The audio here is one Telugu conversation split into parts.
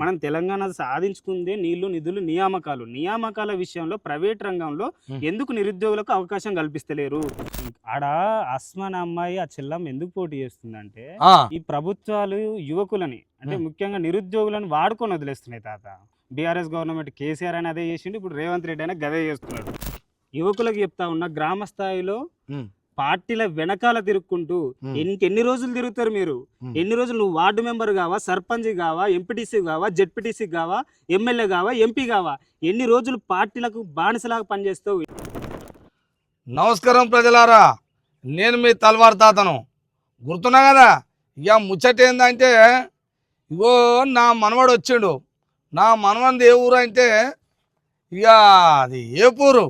మనం తెలంగాణ సాధించుకుందే నీళ్లు, నిధులు, నియామకాలు. నియామకాల విషయంలో ప్రైవేట్ రంగంలో ఎందుకు నిరుద్యోగులకు అవకాశం కల్పిస్తలేరు? ఆడ అస్మాన్ అమ్మాయి ఆ చెల్లమ్మ ఎందుకు పోటీ చేస్తుందంటే ఈ ప్రభుత్వాలు యువకులని అంటే ముఖ్యంగా నిరుద్యోగులను వాడుకొని వదిలేస్తున్నాయి తాత. బీఆర్ఎస్ గవర్నమెంట్ కేసీఆర్ అని అదే చేసిండు, ఇప్పుడు రేవంత్ రెడ్డి అయినా గదే చేస్తున్నాడు. యువకులకు చెప్తా ఉన్న గ్రామ స్థాయిలో పార్టీల వెనకాల తిరుక్కుంటూ ఎన్ని రోజులు తిరుగుతారు మీరు? ఎన్ని రోజులు నువ్వు వార్డు మెంబర్ కావా, సర్పంచ్ కావా, ఎంపీటీసీ కావా, జెడ్పీటీసీ కావా, ఎమ్మెల్యే కావా, ఎంపీ కావా? ఎన్ని రోజులు పార్టీలకు బానిసలాగా పనిచేస్తావు? నమస్కారం ప్రజలారా, నేను మీ తల్వార్ తాతను. గుర్తున్నా కదా? ఇక ముచ్చట ఏందంటే, ఇగో నా మనవడు వచ్చిండు. నా మనవనిది ఏ ఊరు అంటే ఇక అది ఏపూరు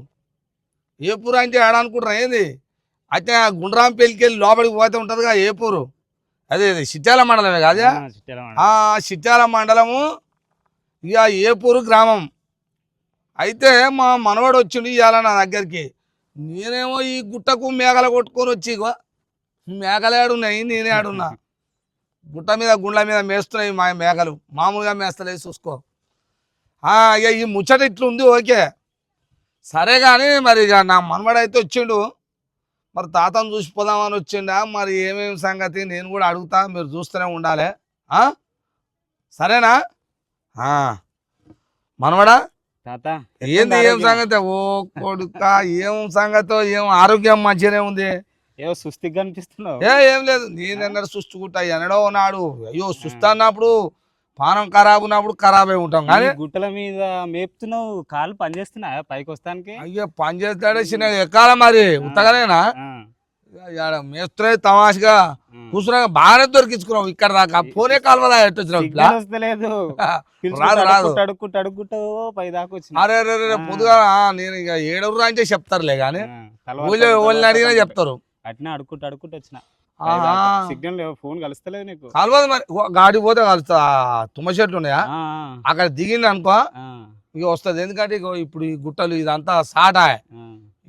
అంటే ఏడనుకుంటారా ఏంది? అయితే గుండ్రాం పెళ్ళికెళ్ళి లోపలికి పోతే ఉంటుందిగా ఏపూరు. అదే చిట్యాల మండలమే కాదా? చిట్యాల మండలము ఇక ఏపూరు గ్రామం. అయితే మా మనవాడు వచ్చిండు ఇవాళ నా దగ్గరికి. నేనేమో ఈ గుట్టకు మేకలు కొట్టుకొని వచ్చి ఇగో మేకలు ఏడున్నాయి, నేనే ఆడున్నా. గుట్ట మీద గుండ్ల మీద మేస్తున్నాయి మా మేకలు, మామూలుగా మేస్తలేదు చూసుకో. ఇక ఈ ముచ్చట ఇట్లుంది. ఓకే సరే కానీ మరి ఇక నా మనవాడైతే వచ్చిండు. మరి తాతను చూసిపోదామని వచ్చిండా, మరి ఏమేమి సంగతి నేను కూడా అడుగుతా, మీరు చూస్తూనే ఉండాలి. సరేనా మనవడా? తాత ఏంది ఏం సంగతి? ఓ కొడుక ఏం సంగతో, ఏం ఆరోగ్యం మంచిగానే ఉంది. ఏమో సుస్థిగా అనిపిస్తున్నావు? ఏం లేదు, నేనెన్నడూ సుస్తుకుంటా ఎన్నడో నాడు. అయ్యో సుస్థ అన్నప్పుడు పానం ఖరాబ్ ఉన్నప్పుడు ఖరాబ్ అయి ఉంటాం. కానీ గుట్టల మీద మేపుతున్నావు, కాళ్ళు పనిచేస్తున్నా పైకి వస్తానికి? అయ్యో పని చేస్తాడే చిన్న ఎక్కాల మరి ఉత్తగానేనా? మేస్తున్నాయి తమాషగా కూర్చున్నా బాగానే దొరికించుకున్నావు ఇక్కడ దాకా. ఫోనే కాలువదా ఎట్టొచ్చినావు? పై దాకా వచ్చి అరే పొద్దుగా నేను ఇక ఏడవరు అంటే చెప్తారులే కానీ వాళ్ళని అడిగినా చెప్తారు. అట్నే అడుక్కుంటూ వచ్చిన. సిగ్నల్ ఫోన్ కలుస్తలేదు నీకు? కలవదు మరి, గాడి పోతే కలుస్తా. తుమ్మ చెట్లు ఉన్నాయా అక్కడ దిగింది అనుకో ఇక వస్తుంది. ఎందుకంటే ఇక ఇప్పుడు ఈ గుట్టలు ఇదంతా సాటా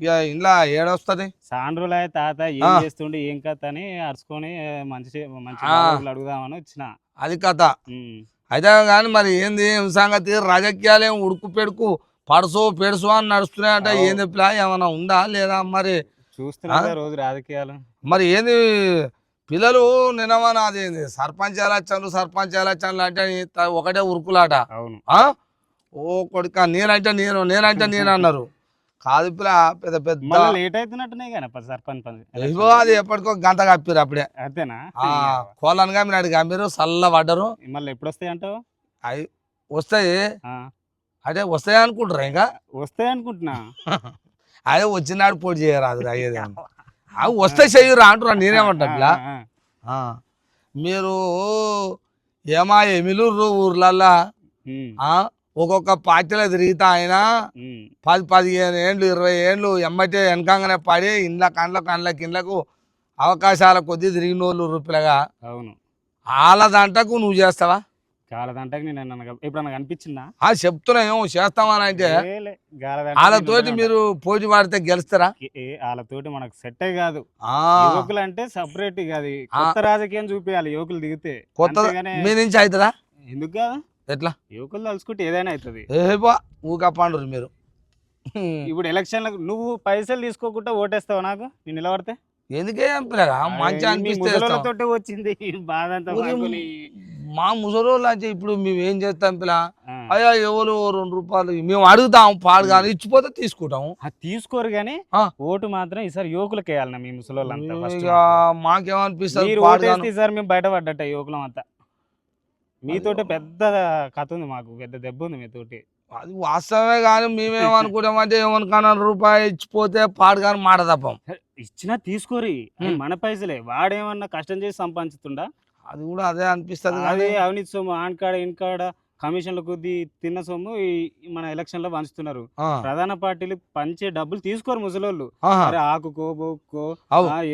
ఇక ఇంట్లో ఏడొస్తుంది. సాండ్రులు తాత ఏం చేస్తుండే ఏం కథ అని అరుచుకొని మంచి అడుగుదామని వచ్చిన. అది కథ అయితే కానీ మరి ఏంది సంగతి? రాజకీయాలు ఏం ఉడుకు పెడుకు పడుసో పెడుసో అని నడుస్తున్నాయంట. ఏం చెప్పిలా ఏమన్నా ఉందా లేదా? మరి చూస్తున్నా రోజు రాజకీయాలు. మరి ఏంది పిల్లలు నిన్నమని అది సర్పంచ్ ఎలక్షన్లు అంటే ఒకటే ఉరుకులాట. అవును. ఓ కొడుక నేనంటే నేను అన్నారు. కాదు పిల్ల పెద్ద పెద్ద లేట్ అవుతున్నట్టున్నాయి కానీ సర్పంచ్ పని. ఇగో అది ఎప్పటికో గంట కప్పిరు అప్పుడే. అంతేనా? కోళ్ళను కమ్మిన అడిగి కమ్మిరు, చల్ల పడ్డరు. మళ్ళీ ఎప్పుడు వస్తాయి అంటావు? అవి వస్తాయి అంటే వస్తాయి అనుకుంటారా? ఇంకా వస్తాయి అనుకుంటున్నా. అదే వచ్చినాడు పోటీ చేయరాదు అయ్యేది. అవి వస్తే చెయ్యరా అంటున్నా. నేనేమంటా మీరు ఏమా ఎమిలూరు ఊర్లల్లా ఒక్కొక్క పార్టీలో తిరిగితే ఆయన 10-15 ఏండ్లు 20 ఏండ్లు ఎమ్మటే వెనకంగానే పడి ఇండ్లకు అవకాశాల కొద్దీ తిరిగిన వాళ్ళు రూపాయలుగా. అవును. వాళ్ళ దంటకు నువ్వు చేస్తావా? గాలదంటకు నేను ఎప్పుడన్నా కనిపించిందా? చెప్తున్నా ఏమో చేస్తామని అంటే వాళ్ళతోటి మీరు పోటీ పడితే గెలుస్తారా? వాళ్ళతోటి మనకు సెట్ కాదు. యువకులు అంటే సపరేట్ కాదు, కొత్త రాజకీయం చూపించాలి. యువకులు దిగితే కొత్త మీ నుంచి అవుతుందా? ఎందుకు కాదు? ఎట్లా? యువకులు తలుచుకుంటే ఏదైనా అవుతుంది. ఊకప్పండ్రు మీరు. ఇప్పుడు ఎలక్షన్లకు నువ్వు పైసలు తీసుకోకుండా ఓటేస్తావు నాకు? నేను నిలబడితే ఎందుకే మంచి అనిపిస్తే వచ్చింది బాధ అంతా. మా ముసలోళ్ళు అంటే ఇప్పుడు మేము ఏం చేస్తాం పిల్ల? అయ్యా ఎవరు 2 రూపాయలు మేము అడుగుతాం, పాడు కానీ ఇచ్చిపోతే తీసుకుంటాము. తీసుకోరు కానీ ఓటు మాత్రం ఈసారి యువకులకు వేయాలన్నా మీ ముసలోళ్ళంతా. మాకేమనిపిస్తుంది ఈసారి మేము బయటపడ్డట్ట యువకులం అంతా. మీతోటి పెద్ద కథ ఉంది, మాకు పెద్ద దెబ్బ ఉంది మీతోటి. అది వాస్తవమే కానీ మేమేమనుకుంటామంటే ఏమనుకున్నా రూపాయి ఇచ్చిపోతే పాడు కానీ మాట తప్పం. ఇచ్చినా తీసుకోరి, మన పైసలే. వాడేమన్నా కష్టం చేసి సంపాదించుతుండా? అది కూడా అదే అనిపిస్తుంది. అదే అవినీతి సొమ్ము ఆన్కాడ ఇన్కాడ కమిషన్ల కొద్ది తిన్న సొమ్ము మన ఎలక్షన్ లో పంచుతున్నారు. ప్రధాన పార్టీలు పంచే డబ్బులు తీసుకోరు ముసలోళ్ళు. ఆకుకో బొక్కో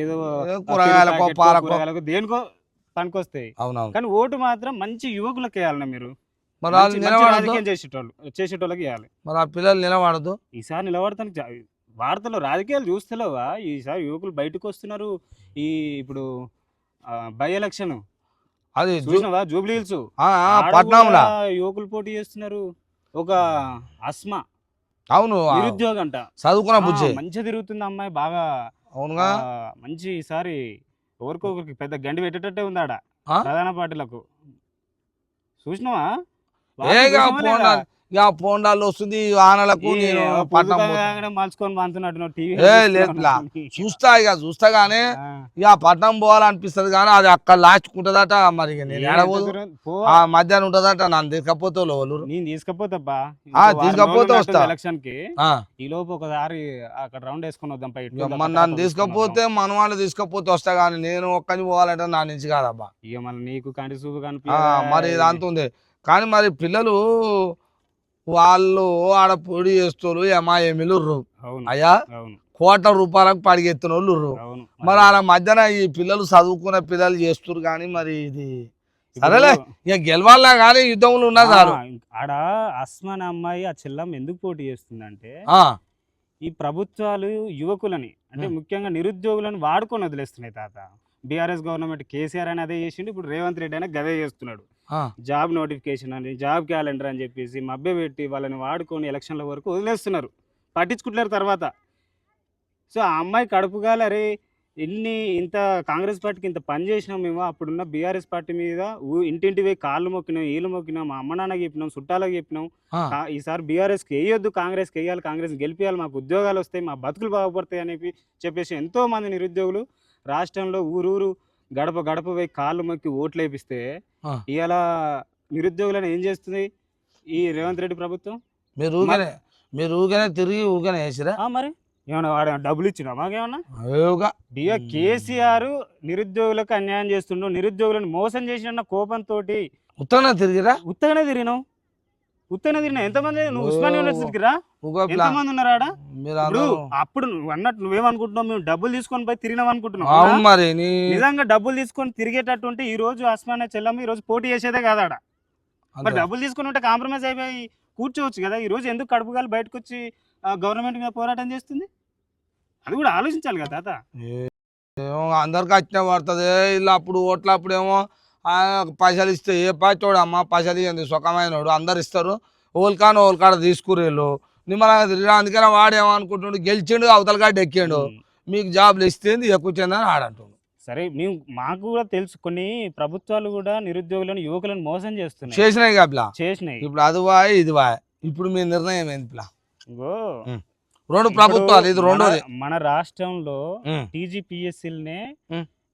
ఏదో కూరగాయలకు దేనికో పనికొస్తాయి. కానీ ఓటు మాత్రం మంచి యువకులకు వేయాలన్నా మీరు. రాజకీయం చేసేటోళ్ళకి వేయాలి. మరి ఆ పిల్లలు నిలబడదు. ఈసారి నిలబడతానికి వార్తల్లో రాజకీయాలు చూస్తలేవా? ఈసారి యువకులు బయటకు వస్తున్నారు. ఇప్పుడు బై ఎలక్షన్ అది చూసినావా జూబ్లీ హిల్స్ పట్నంలా యువకులు పోటీ చేస్తున్నారు. ఒక అస్మా అవును నిరుద్యోగ అంట, చదువుకున్న బుజ్జి మంచిగా తిరుగుతుంది అమ్మాయి బాగా. అవునుగా మంచి ఈసారి ఎవరికొకరికి పెద్ద గండి పెట్టేటట్టే ఉంది ఆడ ఆ? ప్రధాన పార్టీలకు. చూసినావా పోండాలు వస్తుంది ఆనలకు నేను పట్నం పోతా. మలుచుకొని పంతున్నట్టు టీవీ లేదులా చూస్తా గానీ ఇక పట్నం పోవాలనిపిస్తుంది కానీ అది అక్కడ లాస్ట్ ఉంటదట. మరి ఇక నేను ఏడబోదు మధ్యాహ్నం ఉంటదట. నన్ను తీసుకపోతే వాళ్ళు నేను తీసుకపోతాబ్బా, తీసుకపోతే వస్తా ఎలక్షన్ కి ఈ లోపు ఒకసారి అక్కడ రౌండ్ వేసుకొని వద్దాం నన్ను తీసుకపోతే మన వాళ్ళు తీసుకపోతే వస్తా కానీ నేను ఒక్కని పోవాలంటే నా నుంచి కాదబ్బా. ఇక మళ్ళీ నీకు కంటి చూపు కనిపి మరి ఇది అంతుంది. కానీ మరి పిల్లలు వాళ్ళు ఆడ పొడి చేస్తారు ఎంఐఎంలు అయ్యా కోట్ల రూపాయలకు పడిగెత్తిన వాళ్ళు. మరి ఆడ మధ్యన ఈ పిల్లలు చదువుకునే పిల్లలు చేస్తారు. కానీ మరి ఇది సరేలే ఇక గెలవాలా కానీ యుద్ధంలో ఉన్నా చాలు. ఆడ అస్మాన్ అమ్మాయి ఆ చెల్లం ఎందుకు పోటీ చేస్తుందంటే ఈ ప్రభుత్వాలు యువకులని అంటే ముఖ్యంగా నిరుద్యోగులను వాడుకొని వదిలేస్తున్నాయి తాత. బీఆర్ఎస్ గవర్నమెంట్ కేసీఆర్ అని అదే చేసిండు, ఇప్పుడు రేవంత్ రెడ్డి అయినా గదే చేస్తున్నాడు. జాబ్ నోటిఫికేషన్ అని జాబ్ క్యాలెండర్ అని చెప్పేసి మభ్య పెట్టి వాళ్ళని వాడుకొని ఎలక్షన్ల వరకు వదిలేస్తున్నారు, పట్టించుకుంటున్నారు తర్వాత. సో ఆ అమ్మాయి కడుపుగాల అరే ఇంత కాంగ్రెస్ పార్టీకి ఇంత పని చేసినాం మేము, అప్పుడున్న బీఆర్ఎస్ పార్టీ మీద ఇంటింటి పోయి కాళ్ళు మొక్కినాం, ఈళ్ళు మొక్కినాం, మా అమ్మ నాన్నకి చెప్పినాం, చుట్టాలకు చెప్పినాం, ఈసారి బీఆర్ఎస్కి వేయొద్దు, కాంగ్రెస్కి వేయాలి, కాంగ్రెస్ గెలిపియాలి, మాకు ఉద్యోగాలు వస్తాయి, మా బతుకులు బాగుపడతాయి అని చెప్పేసి ఎంతోమంది నిరుద్యోగులు రాష్ట్రంలో ఊరూరు గడప గడప పోయి కాళ్ళు మొక్కి ఓట్లు వేపిస్తే ఇలా నిరుద్యోగులను ఏం చేస్తుంది ఈ రేవంత్ రెడ్డి ప్రభుత్వం? మీరు ఊగానే తిరిగి ఊగానే వేసిరా. మరి ఏమన్నా వాడు డబ్బులు ఇచ్చినా మాకేమన్నా? కేసీఆర్ నిరుద్యోగులకు అన్యాయం చేస్తుండో, నిరుద్యోగులను మోసం చేసిన కోపంతో ఉత్తగానే తిరిగినావు. ఎంతమంది? నువ్వు ఉస్మానియా యూనివర్సిటీకి రా, ఎంతమంది ఉన్నారు ఆడ? అప్పుడు నువ్వు అన్నట్టు నువ్వేమనుకుంటున్నావు, మేము డబ్బులు తీసుకొని పోయి తిరిగినాం అనుకుంటున్నావు. మరి నిజంగా డబ్బులు తీసుకొని తిరిగేటట్టు ఉంటే ఈ రోజు ఉస్మానియా చెల్లమ్మ ఈ రోజు పోటీ చేసేదే కాదు ఆడ. మరి డబ్బులు తీసుకుని ఉంటే కాంప్రమైజ్ అయిపోయి కూర్చోవచ్చు కదా. ఈ రోజు ఎందుకు కడుపుగాలు బయటకు వచ్చి గవర్నమెంట్ మీద పోరాటం చేస్తుంది? అది కూడా ఆలోచించాలి కదా తాత. అందరికి వచ్చినా పడుతుంది. ఇలా అప్పుడు ఓట్ల అప్పుడేమో పైసలు ఇస్తే ఏ పాచోడు అమ్మ పైసలు ఇవ్వండి సుఖమైనడు అందరు ఇస్తారు, ఓల్కాను ఓల్కాడ తీసుకురేళ్ళు నిమ్మలంగా తిరిగి. అందుకని వాడేమనుకుంటుండు గెలిచిండు అవతల కాడ ఎక్కిండు, మీకు జాబ్లు ఇస్తే ఎక్కువచ్చిందని ఆడంటుండు. సరే మాకు కూడా తెలుసు కొన్ని ప్రభుత్వాలు కూడా నిరుద్యోగులను యువకులను మోసం చేస్తున్నాయి, చేసినాయి కాబలా చేసినాయి. ఇప్పుడు అది వాయ్ ఇది వాయ్. ఇప్పుడు మీ నిర్ణయం ఏంటి? రెండు ప్రభుత్వాలు, ఇది రెండోది. మన రాష్ట్రంలో టీజీపీఎస్సీలనే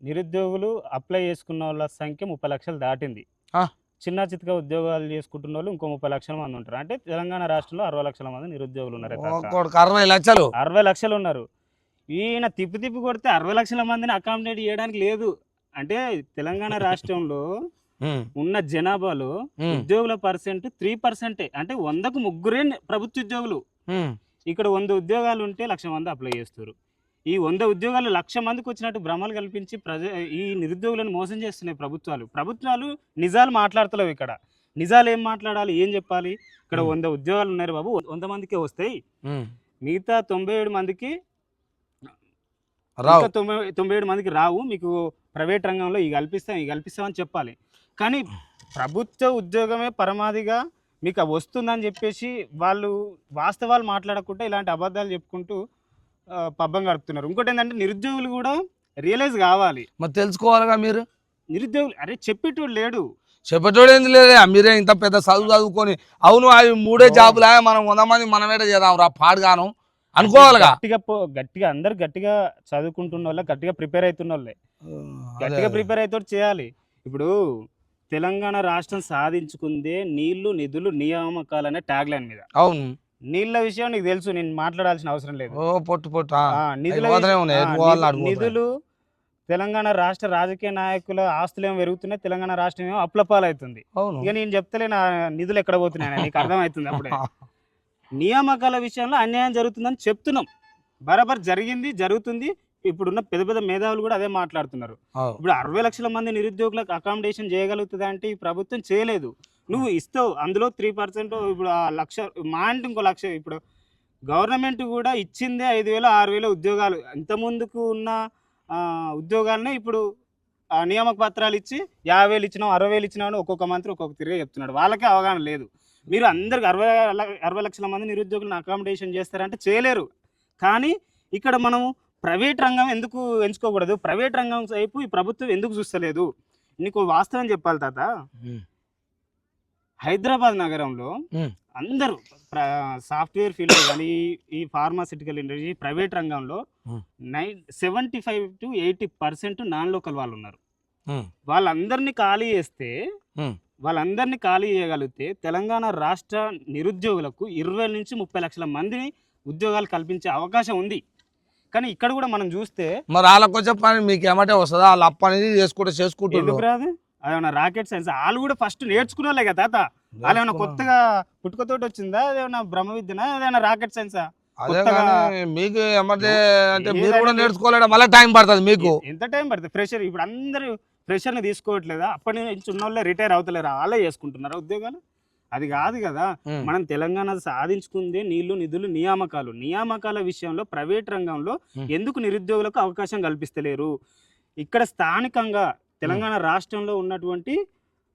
నిరుద్యోగులు అప్లై చేసుకున్న వాళ్ళ సంఖ్య 30 లక్షలు దాటింది. చిన్న చితక ఉద్యోగాలు చేసుకుంటున్న వాళ్ళు ఇంకో 30 లక్షల మంది ఉంటారు. అంటే తెలంగాణ రాష్ట్రంలో 60 లక్షల మంది నిరుద్యోగులు ఉన్నారు. 60 లక్షలు ఉన్నారు. ఈయన తిప్పి కొడితే 60 లక్షల మందిని అకామిడేట్ చేయడానికి లేదు. అంటే తెలంగాణ రాష్ట్రంలో ఉన్న జనాభాలో ఉద్యోగుల పర్సెంట్ 3%. అంటే 100కు 3 ప్రభుత్వ ఉద్యోగులు. ఇక్కడ 100 ఉద్యోగాలు ఉంటే 1,00,000 మంది అప్లై చేస్తారు. ఈ 100 ఉద్యోగాలు 1,00,000 మందికి వచ్చినట్టు భ్రమలు కల్పించి ఈ నిరుద్యోగులను మోసం చేస్తున్నాయి ప్రభుత్వాలు. నిజాలు మాట్లాడతలేవు. ఇక్కడ నిజాలు ఏం మాట్లాడాలి, ఏం చెప్పాలి? ఇక్కడ 100 ఉద్యోగాలు ఉన్నారు బాబు, 100 మందికే వస్తాయి, మిగతా 97 మందికి 97 మందికి రావు, మీకు ప్రైవేట్ రంగంలో ఇవి కల్పిస్తామని చెప్పాలి. కానీ ప్రభుత్వ ఉద్యోగమే పరమాదిగా మీకు వస్తుందని చెప్పేసి వాళ్ళు వాస్తవాలు మాట్లాడకుండా ఇలాంటి అబద్ధాలు చెప్పుకుంటూ పబ్బం గడుపుతున్నారు. ఇంకోటి ఏంటంటే నిరుద్యోగులు కూడా రియలైజ్ కావాలి. మరి తెలుసుకోవాలిగా మీరు. నిరుద్యోగులు అరే చెప్పేటోడు లేడు, చెప్పేటోడు ఏంది లేదే. మీరే ఇంత పెద్ద చదువుకొని అవును అవి 3 జాబులా మనం 100 మంది మనమేట చేద్దాం రా పాడుగాను అనుకోవాలిగా. గట్టిగా అందరు గట్టిగా చదువుకుంటున్న వాళ్ళే, గట్టిగా ప్రిపేర్ అవుతున్న వాళ్ళే గట్టిగా ప్రిపేర్ అయితే చేయాలి. ఇప్పుడు తెలంగాణ రాష్ట్రం సాధించుకుందే నీళ్లు నిధులు నియామకాలనే ట్యాగ్ లైన్ మీద. అవును, నీళ్ళ విషయం నీకు తెలుసు, నేను మాట్లాడాల్సిన అవసరం లేదు. నిధులు తెలంగాణ రాష్ట్ర రాజకీయ నాయకుల ఆస్తులు ఏమో పెరుగుతున్నాయి, తెలంగాణ రాష్ట్రం ఏమో అప్లపాలవుతుంది. ఇక నేను చెప్తలే నా నిధులు ఎక్కడ పోతున్నాయి నీకు అర్థమవుతుంది. అప్పుడే నియామకాల విషయంలో అన్యాయం జరుగుతుందని చెప్తున్నాం. బరాబర్ జరుగుతుంది. ఇప్పుడున్న పెద్ద పెద్ద మేధావులు కూడా అదే మాట్లాడుతున్నారు. ఇప్పుడు 60 లక్షల మంది నిరుద్యోగులకు అకామిడేషన్ చేయగలుగుతుంది అంటే ఈ ప్రభుత్వం చేయలేదు. నువ్వు ఇస్తావు, అందులో 3%. ఇప్పుడు ఆ 1,00,000 మా అంటే ఇంకో 1,00,000. ఇప్పుడు గవర్నమెంట్ కూడా ఇచ్చిందే 5,000 6,000 ఉద్యోగాలు. ఇంత ముందుకు ఉన్న ఉద్యోగాలనే ఇప్పుడు నియామక పత్రాలు ఇచ్చి 50,000 ఇచ్చినాం 60,000 ఇచ్చినాం అని ఒక్కొక్క మంత్రి ఒక్కొక్క తిరిగి చెప్తున్నాడు. వాళ్ళకే అవగాహన లేదు. మీరు అందరికి 60 లక్షల మంది నిరుద్యోగులను అకామిడేషన్ చేస్తారంటే చేయలేరు. కానీ ఇక్కడ మనం ప్రైవేట్ రంగం ఎందుకు ఎంచుకోకూడదు, ప్రైవేట్ రంగం వైపు ఈ ప్రభుత్వం ఎందుకు చూస్తలేదు? నీకు వాస్తవం చెప్పాలి తాత, హైదరాబాద్ నగరంలో అందరూ సాఫ్ట్వేర్ ఫీల్డ్ కానీ ఈ ఫార్మాసిటికల్ ఇండస్ట్రీ ప్రైవేట్ రంగంలో 75 to 80% నాన్ లోకల్ వాళ్ళు ఉన్నారు. వాళ్ళందరినీ ఖాళీ చేస్తే వాళ్ళందరినీ ఖాళీ చేయగలిగితే తెలంగాణ రాష్ట్ర నిరుద్యోగులకు 20 నుంచి 30 లక్షల మందిని ఉద్యోగాలు కల్పించే అవకాశం ఉంది. కానీ ఇక్కడ కూడా మనం చూస్తే మరి వాళ్ళకి వచ్చే పని మీకు ఏమంటే వస్తుందా? వాళ్ళ అప్ప అనేది చేసుకుంటూ ఎందుకు రాదు? అదేమన్నా రాకెట్ సైన్స్ వాళ్ళు కూడా ఫస్ట్ నేర్చుకునే కదా తాత. వాళ్ళు ఏమైనా కొత్తగా పుట్టుకతోటి వచ్చిందా? అదేమన్నా బ్రహ్మ విద్యనా? అదేమన్నా రాకెట్ సైన్సా? మీకు ఏమంటే అంటే మీరు కూడా నేర్చుకోలేదా? మళ్ళీ టైం పడుతుంది. మీకు ఎంత టైం పడుతుంది? ఫ్రెషర్ ఇప్పుడు అందరూ ఫ్రెషర్ని తీసుకోవట్లేదా? అప్పటి నుంచి ఉన్న వాళ్ళే రిటైర్ అవుతలేరా? వాళ్ళే చేసుకుంటున్నారా ఉద్యోగాలు? అది కాదు కదా. మనం తెలంగాణ సాధించుకుందే నీళ్లు నిధులు నియామకాలు. నియామకాల విషయంలో ప్రైవేట్ రంగంలో ఎందుకు నిరుద్యోగులకు అవకాశం కల్పిస్తలేరు? ఇక్కడ స్థానికంగా తెలంగాణ రాష్ట్రంలో ఉన్నటువంటి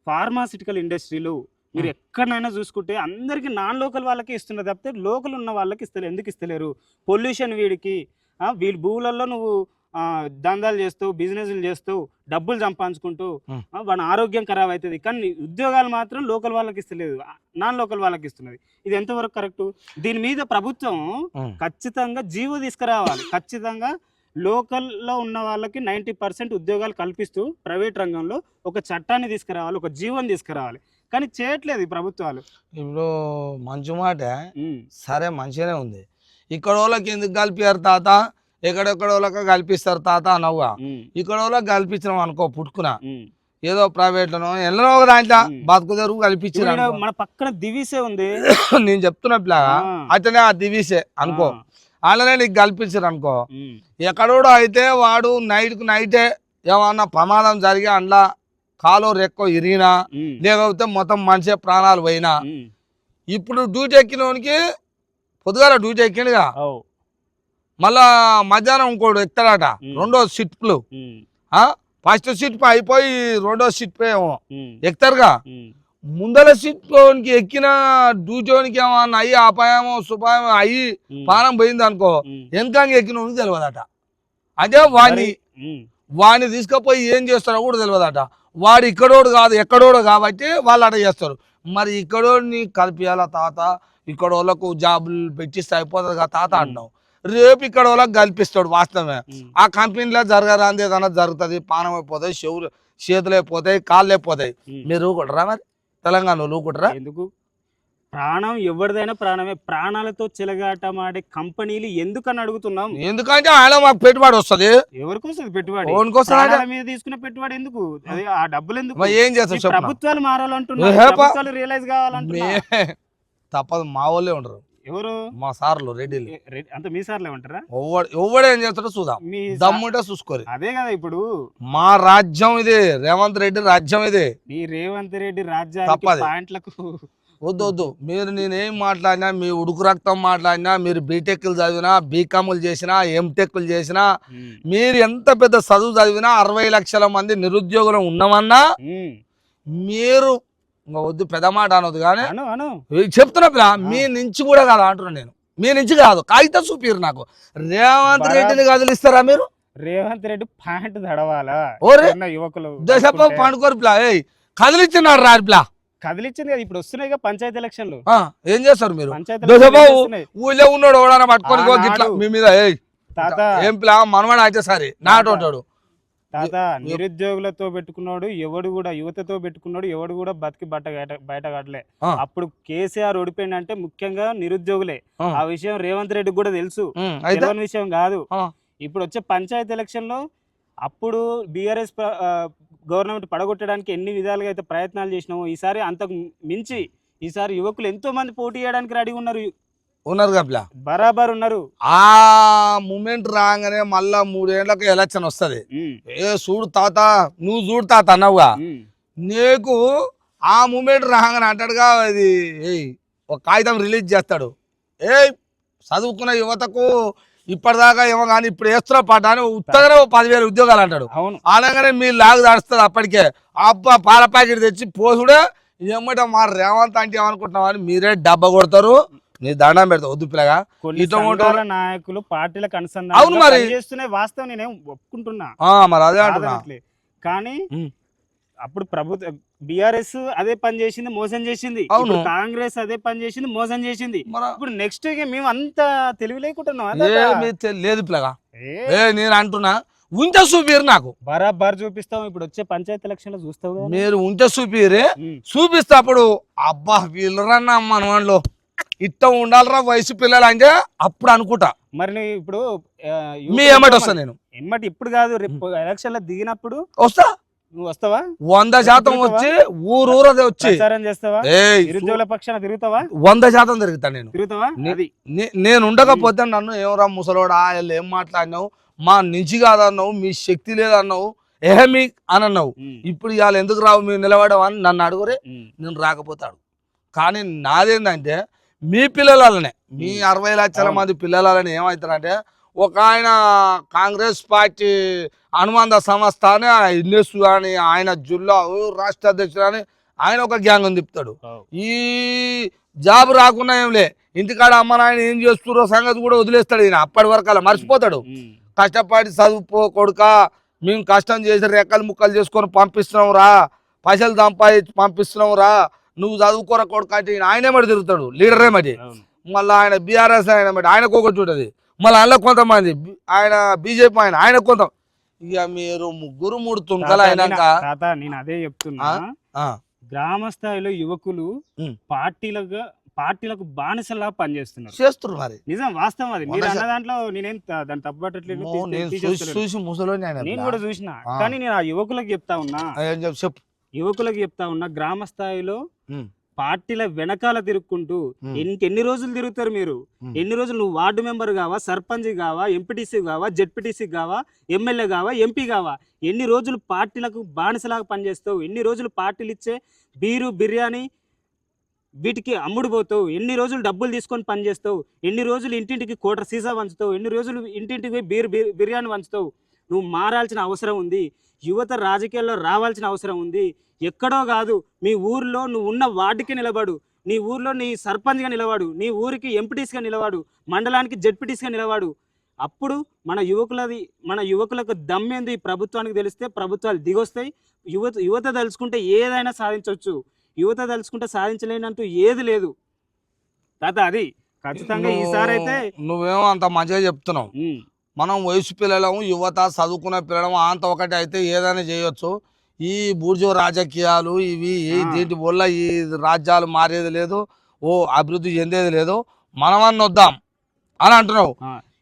ఫార్మాసిటికల్ ఇండస్ట్రీలు మీరు ఎక్కడైనా చూసుకుంటే అందరికీ నాన్ లోకల్ వాళ్ళకి ఇస్తున్నారు తప్పితే లోకల్ ఉన్న వాళ్ళకి ఇస్తలేరు. ఎందుకు ఇస్తలేరు? పొల్యూషన్ వీడికి వీళ్ళ భూములలో నువ్వు దందాలు చేస్తావు, బిజినెస్లు చేస్తావు, డబ్బులు సంపాదించుకుంటూ మన ఆరోగ్యం ఖరాబ్ అవుతుంది. కానీ ఉద్యోగాలు మాత్రం లోకల్ వాళ్ళకి ఇస్తలేదు, నాన్ లోకల్ వాళ్ళకి ఇస్తున్నది. ఇది ఎంతవరకు కరెక్టు? దీని మీద ప్రభుత్వం ఖచ్చితంగా జీవో తీసుకురావాలి. ఖచ్చితంగా లోకల్లో ఉన్న వాళ్ళకి 90% ఉద్యోగాలు కల్పిస్తూ ప్రైవేట్ రంగంలో ఒక చట్టాన్ని తీసుకురావాలి, ఒక జీవోని తీసుకురావాలి. కానీ చేయట్లేదు ఈ ప్రభుత్వాలు. ఇప్పుడు మంచి మాట సరే, మంచిగానే ఉంది. ఇక్కడ వాళ్ళకి ఎందుకు కలిపారు తాత? ఎక్కడెక్కడ వాళ్ళకి కల్పిస్తారు తాత అనవుగా. ఇక్కడ వాళ్ళకి కల్పించినాం అనుకో, పుట్టుకున్నా ఏదో ప్రైవేట్ లోనో ఎన్నో ఒక దాంట్లో బతుకుదరు కల్పించారు. మన పక్కన దివీసే ఉంది. నేను చెప్తున్నట్లా అయితేనే ఆ దివీసే అనుకో, అలానే నీకు కల్పించారు అనుకో. ఎక్కడోడో అయితే వాడు నైటే ఏమన్నా ప్రమాదం జరిగి అందులో కాలో రెక్కో ఇరిగినా లేకపోతే మొత్తం మనిషి ప్రాణాలు పోయినా, ఇప్పుడు డ్యూటీ ఎక్కినోనికి పొద్దుగాల డ్యూటీ ఎక్కిండుగా మళ్ళా మధ్యాహ్నం ఇంకోటి ఎక్కుతాడట. రెండో షిఫ్ట్లు ఫస్ట్ షిఫ్ట్ అయిపోయి రెండో షిఫ్ట్ ఏమో ఎక్కుతారుగా. ముందల షిఫ్ట్లోనికి ఎక్కిన డ్యూటీకి ఏమన్నా అయ్యి అపాయమో సుపాయమో అయ్యి ప్రాణం పోయింది అనుకో, వెనక ఎక్కినోనికి తెలియదట. అదే వాడిని తీసుకుపోయి ఏం చేస్తారో కూడా తెలియదట. వాడు ఇక్కడోడు కాదు ఎక్కడోడు కాబట్టి వాళ్ళు అట చేస్తారు. మరి ఇక్కడోడిని కలిపియాల తాత, ఇక్కడ వాళ్ళకు జాబులు పెట్టిస్తే అయిపోతుంది కదా తాత అంటున్నావు. రేపు ఇక్కడ వాళ్ళకి కల్పిస్తాడు. వాస్తవమే, ఆ కంపెనీలో జరగరాంది ఏదన్నా జరుగుతుంది, పానం అయిపోతాయి, చేతులు అయిపోతాయి, కాళ్ళు అయిపోతాయి. మీరు ఊకుంటారా? మరి తెలంగాణ ఊకుంటారా? ఎందుకు? ప్రాణం ఎవరిదైనా ప్రాణమే. ప్రాణాలతో చెలగాటమాడే కంపెనీలు ఎందుకని అడుగుతున్నాం. ఎందుకంటే ఆయన మాకు పెట్టుబడి వస్తుంది. ఎవరికి వస్తుంది పెట్టుబడి? మీద తీసుకునే పెట్టుబడి ఎందుకు? ఆ డబ్బులు ఎందుకు? ఏం చేస్తారు? ప్రభుత్వాలు మారాలంటున్నారు, రియలైజ్ కావాలంటున్నారు. తప్పదు. మా వాళ్ళే ఉండరు. ఎవరు? మా సార్లు రెడ్డిలు. అంత మీ సార్లే ఉంటారా? ఎవడు ఏం చేస్తాడో చూద్దాం, దమ్ముంటే చూసుకోరు. అదే కదా ఇప్పుడు మా రాజ్యం ఇది, రేవంత్ రెడ్డి రాజ్యం ఇది. ఈ రేవంత్ రెడ్డి రాజ్యానికి పాయింట్లకు వద్దు. మీరు నేనేం మాట్లాడినా, మీ ఉడుకు రక్తం మాట్లాడినా, మీరు బీటెక్లు చదివినా, బీకాములు చేసినా, ఎంటెక్లు చేసినా, మీరు ఎంత పెద్ద చదువు చదివినా, 60 లక్షల మంది నిరుద్యోగులు ఉన్నామన్నా మీరు వద్దు, పెద్ద మాట అనొద్దు. కానీ చెప్తున్నా పిల్ల, మీ నుంచి కూడా కాదు అంటున్నా నేను. మీ నుంచి కాదు, కాగితం చూపిరు నాకు. రేవంత్ రెడ్డిని కదిలిస్తారా మీరు? రేవంత్ రెడ్డి పాయింట్ తడవాలా? యువకులు పండుకోరు పిల్ల, కదిలిచ్చినాడు రా పిల్ల. కదిలిచ్చింది కదా. ఇప్పుడు వస్తున్నాయి పంచాయతీ ఎలక్షన్లు. ఏం చేస్తారు మీరు? ఊళ్ళో ఉన్నాడు ఓడన పట్టుకొని గిట్లా మీ మీద ఏం పిల్ల మనవాడు అయితే సరే నాటు ఉంటాడు. తాత నిరుద్యోగులతో పెట్టుకున్నాడు ఎవడు కూడా, యువతతో పెట్టుకున్నాడు ఎవడు కూడా బతికి బయట కట్టలే. అప్పుడు కేసీఆర్ ఓడిపోయిందంటే ముఖ్యంగా నిరుద్యోగులే. ఆ విషయం రేవంత్ రెడ్డి కూడా తెలుసు, తెలియని విషయం కాదు. ఇప్పుడు వచ్చే పంచాయతీ ఎలక్షన్ లో అప్పుడు బీఆర్ఎస్ గవర్నమెంట్ పడగొట్టడానికి ఎన్ని విధాలుగా అయితే ప్రయత్నాలు చేసినామో, ఈసారి అంతకు మించి ఈసారి యువకులు ఎంతో మంది పోటీ చేయడానికి రెడీ ఉన్నారు కదా, బరాబర్ ఉన్నారు. ఆ మూమెంట్ రాగానే మళ్ళా 3 ఏళ్ళకి ఎలక్షన్ వస్తుంది. చూడు తాత, నువ్వు చూడు తాత అన్నావుగా, నీకు ఆ మూమెంట్ రాగానే అంటాడుగా, ఇది ఒక కాగితం రిలీజ్ చేస్తాడు. చదువుకున్న యువతకు ఇప్పటిదాకా ఏమో కానీ ఇప్పుడు వేస్తున్నా పాట అని ఉత్తగానే 10,000 ఉద్యోగాలు అంటాడు. అవును, అలాగనే మీ లాగు దాడుస్తుంది అప్పటికే. అబ్బా పాల ప్యాకెట్ తెచ్చి పోసుడే ఏమంటే మా రేవంత్ అంటే ఏమనుకుంటున్నావు అని మీరే డబ్బా కొడతారు. నీ దండం పెడతా వద్దు పిల్లగా. కొన్ని సంఘాల నాయకులు పార్టీలకు అవును అనుసంధానం మరి. చేస్తూనే వాస్తవం నేనేం ఒప్పుకుంటున్నా, మరి అదే అంటున్నా. కాదనట్లే. కానీ అప్పుడు ప్రభుత్వ బీఆర్ఎస్ అదే పని చేసింది, మోసం చేసింది. అవును. ఇప్పుడు కాంగ్రెస్ అదే పని చేసింది, మోసం చేసింది. ఇప్పుడు నెక్స్ట్ మేము అంత తెలివి లేకుంటున్నాం. లేదు పిల్లగా. నేను అంటున్నా ఉంటే చూపిరు నాకు బరాబర్ చూపిస్తాం. ఇప్పుడు వచ్చే పంచాయతీ ఎలక్షన్ లో చూస్తావు కదా. మీరు ఉంటే చూపిరే చూపిస్తే అప్పుడు అబ్బా వీళ్ళరన్నా మనవాళ్ళు ఇట్ట ఉండాలరా వయసు పిల్లలు అంటే అప్పుడు అనుకుంటా. మరి నువ్వు ఇప్పుడు మీ ఎమ్మటి వస్తా నేను. ఎమ్మటి ఇప్పుడు కాదు, రేపు ఎలక్షన్ లో దిగినప్పుడు వస్తా. నువ్వు వస్తావా? 100% వచ్చి ఊరూరదే వచ్చి ప్రచారం చేస్తావా? నిరుద్యోగుల పక్షాన తిరుగుతావా? 100% తిరుగుతా నేను. తిరుగుతావా? నేను ఉండకపోతే నన్ను ఏమరా ముసలోడా వీళ్ళు ఏం మాట్లాడినావు, మా నుంచి కాదన్నావు, మీ శక్తి లేదన్నావు, మీ అని అన్నావు. ఇప్పుడు ఇవాళ ఎందుకు రావు మీరు నిలబడమని నన్ను అడుగురే, నేను రాకపోతాడు. కానీ నాదేంటంటే మీ పిల్లలనే, మీ 60 లక్షల మంది పిల్లలని ఏమవుతారంటే, ఒక ఆయన కాంగ్రెస్ పార్టీ అనుబంధ సంస్థ అని ఇన్వెస్ట్ కానీ ఆయన జిల్లా రాష్ట్ర అధ్యక్షుడు అని ఆయన ఒక గ్యాంగ్ తిప్పుతాడు. ఈ జాబ్ రాకుండా ఏంలే ఇంటికాడ అమ్మ నాయన ఏం చేస్తున్నారో సంగతి కూడా వదిలేస్తాడు. ఈయన అప్పటి వరకు అలా మర్చిపోతాడు. కష్టపడి చదువుకో కొడుక, మేము కష్టం చేసి రెక్కలు ముక్కలు చేసుకొని పంపిస్తున్నాం రా, పైసలు సంపాదించి పంపిస్తున్నాం రా, నువ్వు చదువుకోర కొడుకు అంటే ఆయనే మడి తిరుగుతాడు, లీడరే మడి. మళ్ళీ ఆయన బీఆర్ఎస్ ఆయన మడి ఆయనకు ఒకటి ఉంటుంది, మళ్ళీ అందులో కొంతమంది ఆయన బీజేపీ ఆయన కొంత. ఇక మీరు ముగ్గురు 3 తుంకలు అయినాక నేను అదే చెప్తున్నా. గ్రామ స్థాయిలో యువకులు పార్టీలకు బానిసలా పనిచేస్తున్నారు, చేస్తున్నారు. మరి నిజం, వాస్తవం అది. మీరు అన్న దాంట్లో నేనేం దాన్ని తప్పట్లేదు, నేను కూడా చూసిన. కానీ నేను ఆ యువకులకు చెప్తా ఉన్నా, గ్రామ స్థాయిలో పార్టీల వెనకాల తిరుక్కుంటూ ఎన్ని రోజులు తిరుగుతారు మీరు? ఎన్ని రోజులు నువ్వు వార్డు మెంబర్ కావా, సర్పంచ్ కావా, ఎంపీటీసీ కావా, జెడ్పీటీసీ కావా, ఎమ్మెల్యే కావా, ఎంపీ కావా? ఎన్ని రోజులు పార్టీలకు బానిసలాగా పనిచేస్తావు? ఎన్ని రోజులు పార్టీలు ఇచ్చే బీరు బిర్యానీ వీటికి అమ్ముడు పోతావు? ఎన్ని రోజులు డబ్బులు తీసుకొని పనిచేస్తావు? ఎన్ని రోజులు ఇంటింటికి కోటర్ సీసా వంచుతావు? ఎన్ని రోజులు ఇంటింటికి బిర్యానీ వంచుతావు? నువ్వు మారాల్సిన అవసరం ఉంది. యువత రాజకీయాల్లో రావాల్సిన అవసరం ఉంది. ఎక్కడో కాదు, మీ ఊర్లో నువ్వు ఉన్న వార్డుకి నిలబడు, నీ ఊర్లో నీ సర్పంచ్గా నిలబడు, నీ ఊరికి ఎంపీటీసీగా నిలబడు, మండలానికి జెడ్పీటీసీగా నిలబడు. అప్పుడు మన యువకులకు దమ్మేంది ఈ ప్రభుత్వానికి తెలిస్తే ప్రభుత్వాలు దిగొస్తాయి. యువత తలుచుకుంటే ఏదైనా సాధించవచ్చు. యువత తలుచుకుంటే సాధించలేనంటూ ఏది లేదు తాత. అది ఖచ్చితంగా ఈసారి అయితే నువ్వేమో అంత మంచిగా చెప్తున్నావు. మనం వయసు పిల్లలము, యువత చదువుకున్న పిల్లలము అంత ఒకటి అయితే ఏదైనా చేయొచ్చు. ఈ బూర్జో రాజకీయాలు ఇవి దీంటి వల్ల ఈ రాజ్యాలు మారేది లేదు, అభివృద్ధి చెందేది లేదు. మనమన్న వద్దాం అని అంటున్నావు.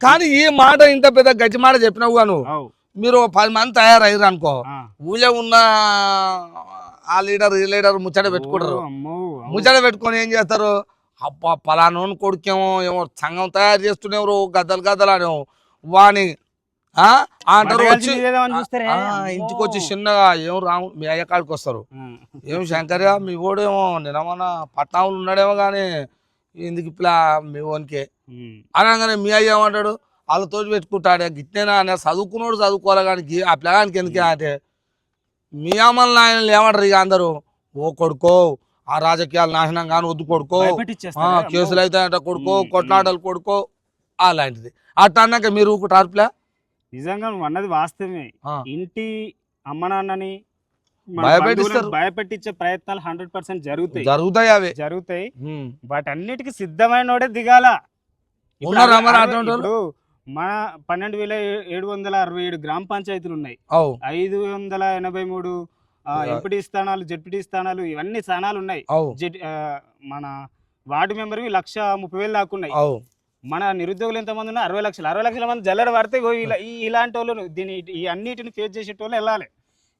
కానీ ఈ మాట ఇంత పెద్ద గట్టి మాట చెప్పినావు గాను, మీరు 10 మంది తయారయ్యారు అనుకో, ఊళ్ళో ఉన్న ఆ లీడర్ ఈ లీడర్ ముచ్చట పెట్టుకుంటారు. ముచ్చట పెట్టుకొని ఏం చేస్తారు, అబ్బా పలానోని కొడుకేమో ఏమో సంఘం తయారు చేస్తున్నారు గద్దలు అనేమో వాని అంటారు. వచ్చి ఇంటికి వచ్చి చిన్నగా ఏం రాము మీ అయ్య కాడికి వస్తారు, ఏం శంకర్య మీ ఓడేమో నిన్నమన్నా పట్నాములు ఉన్నాడేమో కానీ ఎందుకు ఇట్లా మీ ఓనికే అనగానే మీ అయ్య ఏమంటాడు, వాళ్ళతో పెట్టుకుంటాడే గిట్నేనా అనే చదువుకున్నాడు చదువుకోవాలి కానీ ఆ పిల్లగానికి ఎందుకే అంటే మీ అమ్మల్ని ఆయనలు ఏమంటారు ఇక అందరూ, ఓ కొడుకో ఆ రాజకీయాలు నాశనం కానీ వద్దు కొడుకో, కేసులు అయితే అంట కొడుకో, కొట్లాటలు కొడుకో అలాంటిది. అట్లా అన్నాక మీరు టార్పులా. నిజంగా నువ్వు అన్నది వాస్తవమే. ఇంటి అమ్మ నాన్నని భయపెట్టించే ప్రయత్నాలు 100% జరుగుతాయి. అవి జరుగుతాయి. వాటన్నిటికి సిద్ధమైనోడే దిగాల. ఇప్పుడు మన 12,767 గ్రామ పంచాయతీలు ఉన్నాయి, 583 ఎంపీటీ స్థానాలు, జెడ్పీటీ స్థానాలు, ఇవన్నీ స్థానాలు ఉన్నాయి. మన వార్డు మెంబర్ 1,30,000 దాకా ఉన్నాయి. మన నిరుద్యోగులు ఎంతమంది ఉన్నా 60 లక్షల మంది జల్లెడ పడితే ఇలాంటి వాళ్ళు ఈ అన్నిటిని ఫేస్ చేసేటోళ్ళు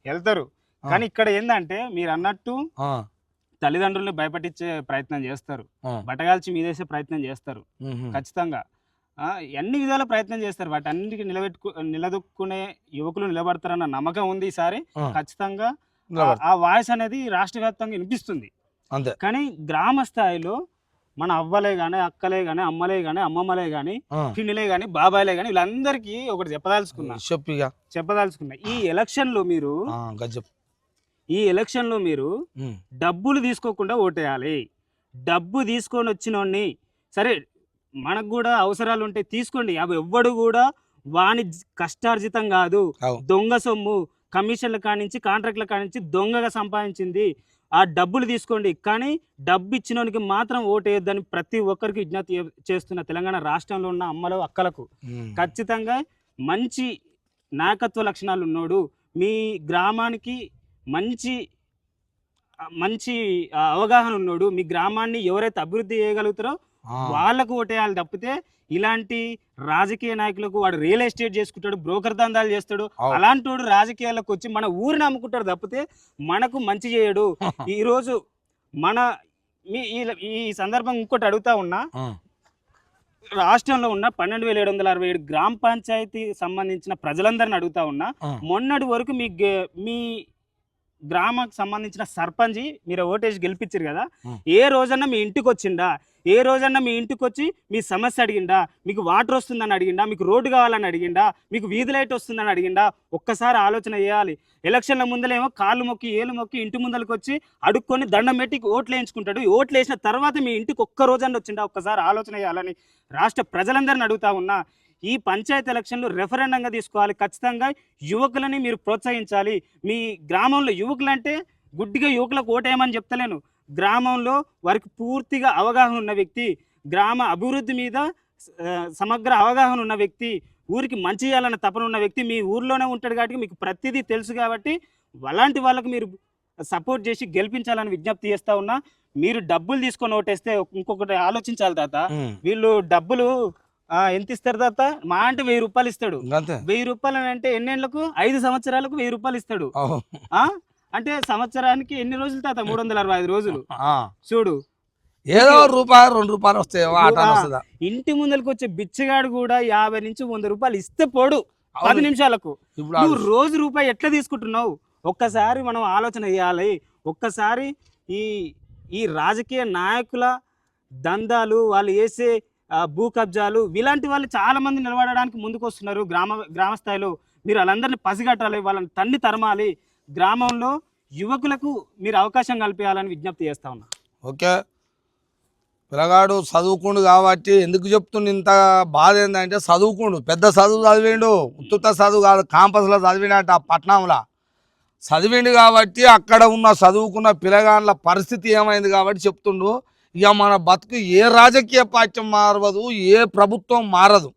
వెళ్తారు. కానీ ఇక్కడ ఏంటంటే మీరు అన్నట్టు తల్లిదండ్రుల్ని భయపట్టించే ప్రయత్నం చేస్తారు, బట్టగాల్చి మీదేసే ప్రయత్నం చేస్తారు. ఖచ్చితంగా అన్ని విధాల ప్రయత్నం చేస్తారు. వాటి అన్నిటికీ నిలదొక్కునే యువకులు నిలబడతారన్న నమ్మకం ఉంది. ఈసారి ఖచ్చితంగా ఆ వాయిస్ అనేది రాష్ట్ర వ్యాప్తంగా వినిపిస్తుంది. కానీ గ్రామ స్థాయిలో మన అవ్వలే కానీ అక్కలే కానీ అమ్మలే కానీ అమ్మమ్మలే కానీ ఆ, పిన్నిలే కానీ బాబాయ్లే కానీ వీళ్ళందరికీ ఒకటి చెప్పిగా చెప్పదలుచుకున్నా ఈ ఎలక్షన్లో మీరు గజ్జప్ డబ్బులు తీసుకోకుండా ఓటేయాలి. డబ్బు తీసుకొని వచ్చినోడిని సరే మనకు కూడా అవసరాలు ఉంటే తీసుకోండి, అవి ఎవ్వడు కూడా వాని కష్టార్జితం కాదు, దొంగ సొమ్ము కమిషన్ల కానించి కాంట్రాక్ట్ల కానించి దొంగగా సంపాదించింది. ఆ డబ్బులు తీసుకోండి, కానీ డబ్బు ఇచ్చినోనికి మాత్రం ఓటేయొద్దని ప్రతి ఒక్కరికి విజ్ఞప్తి చేస్తున్న తెలంగాణ రాష్ట్రంలో ఉన్న అమ్మలు అక్కలకు. ఖచ్చితంగా మంచి నాయకత్వ లక్షణాలు ఉన్నోడు, మీ గ్రామానికి మంచి మంచి అవగాహన ఉన్నోడు, మీ గ్రామాన్ని ఎవరైతే అభివృద్ధి చేయగలుగుతారో వాళ్ళకు ఓటేయాలి తప్పితే ఇలాంటి రాజకీయ నాయకులకు వాడు రియల్ ఎస్టేట్ చేసుకుంటాడు, బ్రోకర్ దందాలు చేస్తాడు, అలాంటి వాడు రాజకీయాలకు వచ్చి మన ఊరిని అమ్ముకుంటాడు తప్పితే మనకు మంచి చేయడు. ఈరోజు మన ఈ సందర్భం ఇంకోటి అడుగుతా ఉన్నా, రాష్ట్రంలో ఉన్న 12,767 గ్రామ పంచాయతీ సంబంధించిన ప్రజలందరిని అడుగుతా ఉన్నా, మొన్నటి వరకు మీ గ్రామానికి సంబంధించిన సర్పంచ్ మీరు ఓటేసి గెలిపించారు కదా, ఏ రోజన్నా మీ ఇంటికి వచ్చిండా? ఏ రోజన్నా మీ ఇంటికి వచ్చి మీ సమస్య అడిగిండా? మీకు వాటర్ వస్తుందని అడిగిండా? మీకు రోడ్డు కావాలని అడిగిండా? మీకు వీధి లైట్ వస్తుందని అడిగిండా? ఒక్కసారి ఆలోచన చేయాలి. ఎలక్షన్ల ముందలేమో కాళ్ళు మొక్కి ఏళ్ళు మొక్కి ఇంటి ముందరికి వచ్చి అడుక్కొని దండం పెట్టి ఓట్లు వేయించుకుంటాడు. ఓట్లు వేసిన తర్వాత మీ ఇంటికి ఒక్క రోజన్నా వచ్చిండా? ఒక్కసారి ఆలోచన చేయాలని రాష్ట్ర ప్రజలందరిని అడుగుతా ఉన్నా. ఈ పంచాయతీ ఎలక్షన్లు రెఫరెండంగా తీసుకోవాలి. ఖచ్చితంగా యువకులని మీరు ప్రోత్సహించాలి. మీ గ్రామంలో యువకులు అంటే గుడ్డిగా యువకులకు ఓటేయమని చెప్తలేను, గ్రామంలో వారికి పూర్తిగా అవగాహన ఉన్న వ్యక్తి, గ్రామ అభివృద్ధి మీద సమగ్ర అవగాహన ఉన్న వ్యక్తి, ఊరికి మంచి చేయాలన్న తపన ఉన్న వ్యక్తి మీ ఊర్లోనే ఉంటాడు కాబట్టి మీకు ప్రతిదీ తెలుసు కాబట్టి అలాంటి వాళ్ళకు మీరు సపోర్ట్ చేసి గెలిపించాలని విజ్ఞప్తి చేస్తూ ఉన్నా. మీరు డబ్బులు తీసుకొని ఓటేస్తే ఇంకొకటి ఆలోచించాలి తాత, వీళ్ళు డబ్బులు ఎంత ఇస్తారు తాత? మా అంటే 1000 రూపాయలు ఇస్తాడు. 1000 రూపాయలు అంటే ఎన్నేళ్లకు? 5 సంవత్సరాలకు 1000 రూపాయలు ఇస్తాడు. అంటే సంవత్సరానికి ఎన్ని రోజులు తాత? 365 రోజులు. చూడు, ఏదో రూపాయి 2 రూపాయలు వస్తాయి. ఇంటి ముందరికి వచ్చే బిచ్చగాడు కూడా 50 నుంచి 100 రూపాయలు ఇస్తే పోడు 10 నిమిషాలకు. నువ్వు రోజు రూపాయి ఎట్లా తీసుకుంటున్నావు? ఒక్కసారి మనం ఆలోచన చేయాలి. ఒక్కసారి ఈ రాజకీయ నాయకుల దందాలు, వాళ్ళు వేసే భూ కబ్జాలు, ఇలాంటి వాళ్ళు చాలా మంది నిలబడడానికి ముందుకు వస్తున్నారు గ్రామ స్థాయిలో. మీరు వాళ్ళందరినీ పసిగట్టాలి, వాళ్ళని తన్ని తరమాలి. గ్రామంలో యువకులకు మీరు అవకాశం కల్పించాలని విజ్ఞప్తి చేస్తా ఉన్నా. ఓకే, పిల్లగాడు చదువుకుండు కాబట్టి ఎందుకు చెప్తుండు ఇంత బాధ ఏంటంటే, చదువుకుండు, పెద్ద చదువు చదివిండు, ఉత్తుత చదువు కాదు, కాంపస్లో చదివినట్టు ఆ పట్నంలో చదివిండు కాబట్టి అక్కడ ఉన్న చదువుకున్న పిల్లగాళ్ళ పరిస్థితి ఏమైంది కాబట్టి చెప్తుండు. ఇక మన బతుకు ఏ రాజకీయ పార్టీ మారవదు, ఏ ప్రభుత్వం మారదు,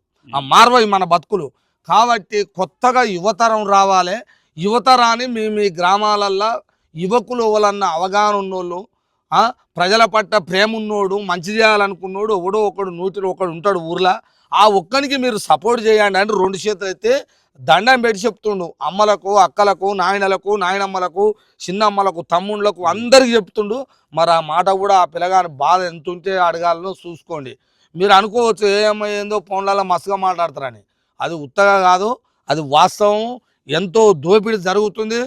మారవయి మన బతుకులు. కాబట్టి కొత్తగా యువతరం రావాలి. యువతరాన్ని మీ గ్రామాలల్లో యువకులు ఎవరన్నా అవగాహన ఉన్నోళ్ళు, ప్రజల పట్ల ప్రేమ ఉన్నోడు, మంచి చేయాలనుకున్నోడు ఎవడో ఒకడు 100లో 1 ఉంటాడు ఊర్లో. ఆ ఒక్కనికి మీరు సపోర్ట్ చేయండి అంటే 2 చేతులు అయితే దండం పెట్టి చెప్తుండు. అమ్మలకు, అక్కలకు, నాయనలకు, నాయనమ్మలకు, చిన్నమ్మలకు, తమ్ముళ్ళకు అందరికి చెప్తుండు. మరి ఆ మాట కూడా ఆ పిల్లగాని బాధ ఎంత ఉంటే అడగాలనో చూసుకోండి. మీరు అనుకోవచ్చు ఏందో ఫోన్లలో మస్తుగా మాట్లాడతారని, అది ఉత్తగా కాదు, అది వాస్తవం. ఎంతో దోపిడీ జరుగుతుంది.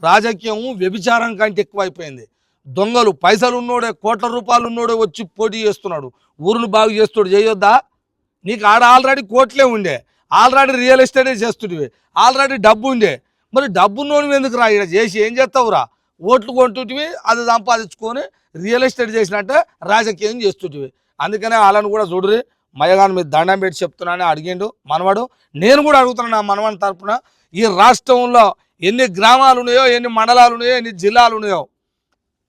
రాజకీయం వ్యభిచారం కంటే ఎక్కువైపోయింది. దొంగలు, పైసలు ఉన్నోడే, కోట్ల రూపాయలు ఉన్నోడే వచ్చి పోటీ చేస్తున్నాడు. ఊరును బాగు చేస్తాడు. చేయొద్దా? నీకు ఆడ ఆల్రెడీ కోట్లే ఉండే, ఆల్రెడీ రియల్ ఎస్టేటే చేస్తుంటివి, ఆల్రెడీ డబ్బు ఉండే. మరి డబ్బున్నోని ఎందుకు రా ఇక్కడ చేసి ఏం చేస్తావురా? ఓట్లు కొంటుంటివి, అది సంపాదించుకొని రియల్ ఎస్టేట్ చేసినట్టే రాజకీయం చేస్తుంటివి. అందుకనే వాళ్ళని కూడా చూడరి. మయ్యగాని మీద దండం పెట్టి చెప్తున్నానని అడిగిండు మనవాడు. నేను కూడా అడుగుతున్నాను నా మనవాడి తరపున, ఈ రాష్ట్రంలో ఎన్ని గ్రామాలు ఉన్నాయో, ఎన్ని మండలాలు ఉన్నాయో, ఎన్ని జిల్లాలు ఉన్నాయో,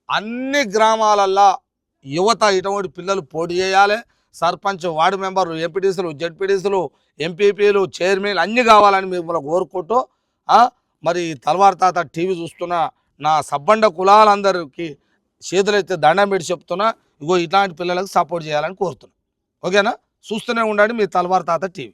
అన్ని గ్రామాలల్లో యువత ఇటువంటి పిల్లలు పోటీ చేయాలి. సర్పంచ్, వార్డు మెంబర్లు, ఎంపీటీసీలు, జెడ్పీటీసీలు, ఎంపీపీలు, చైర్మన్లు అన్నీ కావాలని మిమ్మల్ని కోరుకుంటూ, మరి తల్వార్ తాత టీవీ చూస్తున్న నా సబ్బండ కులాలందరికీ చేతులైతే దండం పెట్టి చెప్తున్నా, ఇగో ఇట్లాంటి పిల్లలకు సపోర్ట్ చేయాలని కోరుతున్నా. ఓకేనా? చూస్తూనే ఉండండి మీ తల్వార్ తాత టీవీ.